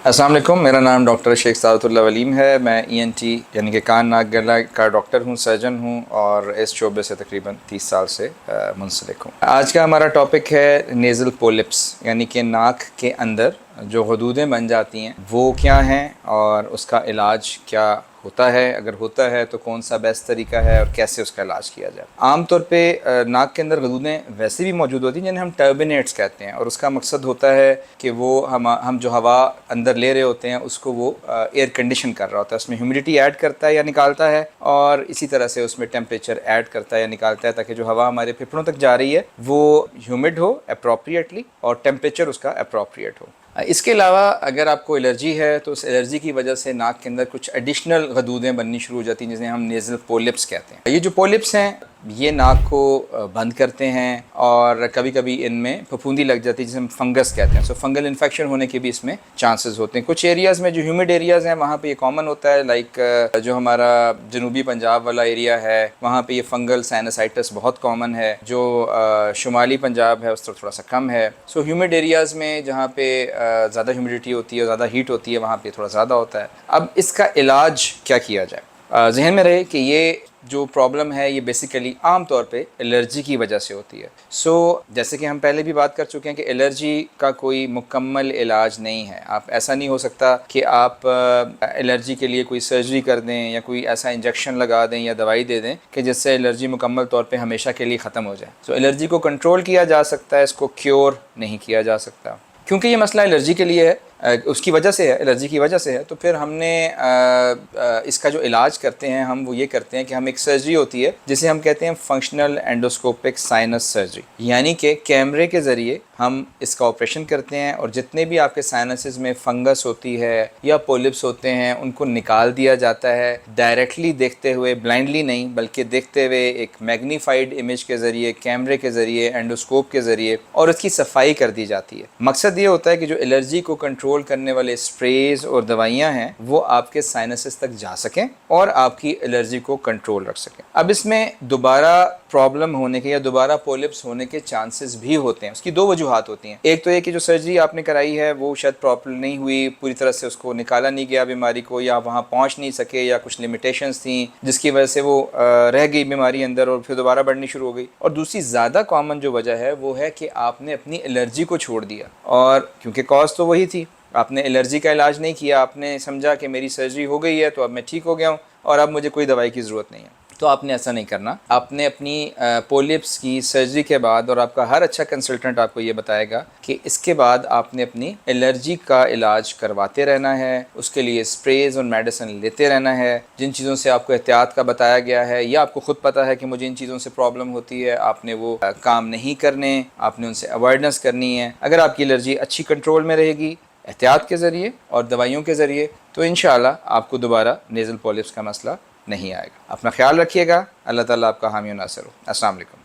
अस्सलाम वालेकुम, मेरा नाम डॉक्टर शेख सादतुल्लाह वलीम है। मैं ENT यानी कि कान नाक गला का डॉक्टर हूँ, सर्जन हूँ और इस शोबे से तकरीबन 30 साल से मुंसलिक हूँ। आज का हमारा टॉपिक है नेज़ल पोलिप्स, यानी कि नाक के अंदर जो हदूदें बन जाती हैं वो क्या हैं और उसका इलाज क्या होता है, अगर होता है तो कौन सा बेस्ट तरीका है और कैसे उसका इलाज किया जाए। आम तौर पे नाक के अंदर हदूदें वैसे भी मौजूद होती हैं जिन्हें हम टर्बिनेट्स कहते हैं, और उसका मकसद होता है कि वो हम जो हवा अंदर ले रहे होते हैं उसको वो एयर कंडीशन कर रहा होता है, उसमें ह्यूमिडिटी ऐड करता है या निकालता है, और इसी तरह से उसमें टेम्परेचर ऐड करता है या निकालता है, ताकि जो हवा हमारे फेफड़ों तक जा रही है वो ह्यूमिड हो अप्रोप्रिएटली और टेम्परेचर उसका अप्रोप्रिएट हो। इसके अलावा अगर आपको एलर्जी है तो उस एलर्जी की वजह से नाक के अंदर कुछ एडिशनल गदूदें बननी शुरू हो जाती हैं, जिन्हें हम नेज़ल पोलिप्स कहते हैं। ये जो पोलिप्स हैं ये नाक को बंद करते हैं और कभी कभी इनमें फफूंदी लग जाती है जिसे हम फंगस कहते हैं। सो फंगल इन्फेक्शन होने के भी इसमें चांसेस होते हैं। कुछ एरियाज़ में जो ह्यूमिड एरियाज़ हैं वहाँ पे ये कॉमन होता है, लाइक जो हमारा जनूबी पंजाब वाला एरिया है वहाँ पे ये फंगल साइनसाइटिस बहुत कॉमन है। जो शुमाली पंजाब है उस तरफ थोड़ा सा कम है। सो ह्यूमिड एरियाज़ में जहाँ पे ज़्यादा ह्यूमिडिटी होती है, ज़्यादा हीट होती है, वहाँ पे थोड़ा ज़्यादा होता है। अब इसका इलाज क्या किया जाए? जहन में रहे कि ये जो प्रॉब्लम है ये बेसिकली आम तौर पे एलर्जी की वजह से होती है। सो जैसे कि हम पहले भी बात कर चुके हैं कि एलर्जी का कोई मुकम्मल इलाज नहीं है। आप ऐसा नहीं हो सकता कि आप एलर्जी के लिए कोई सर्जरी कर दें या कोई ऐसा इंजेक्शन लगा दें या दवाई दे दें कि जिससे एलर्जी मुकम्मल तौर पे हमेशा के लिए ख़त्म हो जाए। सो एलर्जी को कंट्रोल किया जा सकता है, इसको क्योर नहीं किया जा सकता। क्योंकि ये मसला एलर्जी के लिए है, उसकी वजह से है, एलर्जी की वजह से है, तो फिर हमने इसका जो इलाज करते हैं हम वो ये करते हैं कि हम एक सर्जरी होती है जिसे हम कहते हैं फंक्शनल एंडोस्कोपिक साइनस सर्जरी, यानी कि कैमरे के ज़रिए हम इसका ऑपरेशन करते हैं और जितने भी आपके साइनसेस में फंगस होती है या पोलिप्स होते हैं उनको निकाल दिया जाता है, डायरेक्टली देखते हुए, ब्लाइंडली नहीं बल्कि देखते हुए एक मैग्नीफाइड इमेज के ज़रिए, कैमरे के ज़रिए, एंडोस्कोप के ज़रिए, और उसकी सफाई कर दी जाती है। मकसद ये होता है कि जो एलर्जी को कंट्रोल करने वाले स्प्रेज और दवाइयाँ हैं वो आपके साइनसेस तक जा सकें और आपकी एलर्जी को कंट्रोल रख सकें। अब इसमें दोबारा प्रॉब्लम होने के या दोबारा पोलिप्स होने के चांसेस भी होते हैं। उसकी दो वजूहात होती हैं। एक तो ये कि जो सर्जरी आपने कराई है वो शायद प्रॉपर नहीं हुई, पूरी तरह से उसको निकाला नहीं गया बीमारी को, या वहाँ पहुँच नहीं सके, या कुछ लिमिटेशंस थी जिसकी वजह से वो रह गई बीमारी अंदर और फिर दोबारा बढ़नी शुरू हो गई। और दूसरी ज़्यादा कॉमन जो वजह है वो है कि आपने अपनी एलर्जी को छोड़ दिया, और क्योंकि कॉज तो वही थी, आपने एलर्जी का इलाज नहीं किया, आपने समझा कि मेरी सर्जरी हो गई है तो अब मैं ठीक हो गया हूँ और अब मुझे कोई दवाई की ज़रूरत नहीं है। तो आपने ऐसा नहीं करना। आपने अपनी पोलिप्स की सर्जरी के बाद, और आपका हर अच्छा कंसल्टेंट आपको ये बताएगा कि इसके बाद आपने अपनी एलर्जी का इलाज करवाते रहना है, उसके लिए स्प्रेज और मेडिसिन लेते रहना है। जिन चीज़ों से आपको एहतियात का बताया गया है या आपको ख़ुद पता है कि मुझे इन चीज़ों से प्रॉब्लम होती है, आपने वो काम नहीं करने, आपने उनसे अवॉइडेंस करनी है। अगर आपकी एलर्जी अच्छी कंट्रोल में रहेगी एहतियात के ज़रिए और दवाइयों के ज़रिए, तो इंशाअल्लाह आपको दोबारा नेज़ल पॉलिप्स का मसला नहीं आएगा। अपना ख्याल रखिएगा। अल्लाह ताला आपका हामी और नासिर हो। अस्सलाम वालेकुम।